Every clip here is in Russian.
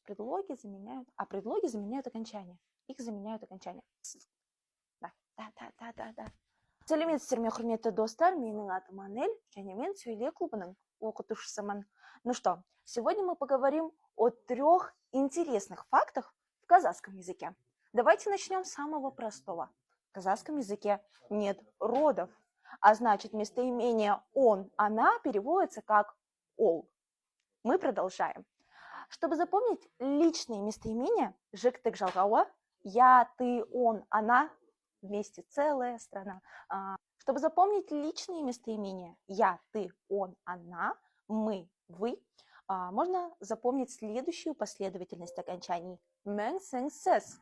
Предлоги заменяют, а предлоги заменяют окончания. Их заменяют окончания. Да. Сәлеметсіздер ме, құрметті достар, менің атым Анель, және мен сөйле клубының оқытушысымын. Ну что, сегодня мы поговорим о 3 интересных фактах в казахском языке. Давайте начнем с самого простого. В казахском языке нет родов, а значит местоимение он, она переводится как ол. Мы продолжаем. Чтобы запомнить личные местоимения, жіктік жалғауы, я, ты, он, она, вместе целая страна. Чтобы запомнить личные местоимения, я, ты, он, она, мы, вы, можно запомнить следующую последовательность окончаний. Мен, сен, сес.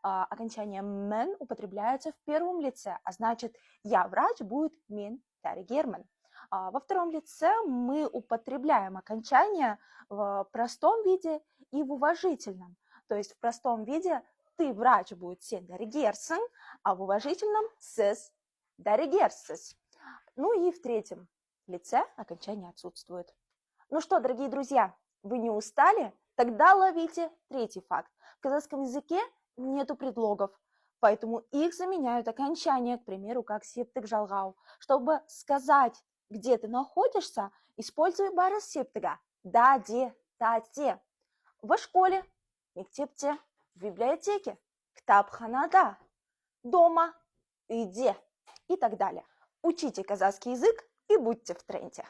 Окончание мен употребляется в первом лице, а значит, я врач будет мен дәрігермін. Во втором лице мы употребляем окончание в простом виде и в уважительном. То есть в простом виде ты врач будет сен дәрігерсің, а в уважительном сіз дәрігерсіз. Ну и в третьем лице окончание отсутствует. Ну что, дорогие друзья, вы не устали? Тогда ловите третий факт. В казахском языке нету предлогов, поэтому их заменяют окончания, к примеру, как септік жалғау. Чтобы сказать, где ты находишься, используй барыс септігі. Да, де, та, те. В школе, мектепте, в библиотеке, кітапханада, дома, үйде и так далее. Учите казахский язык и будьте в тренде.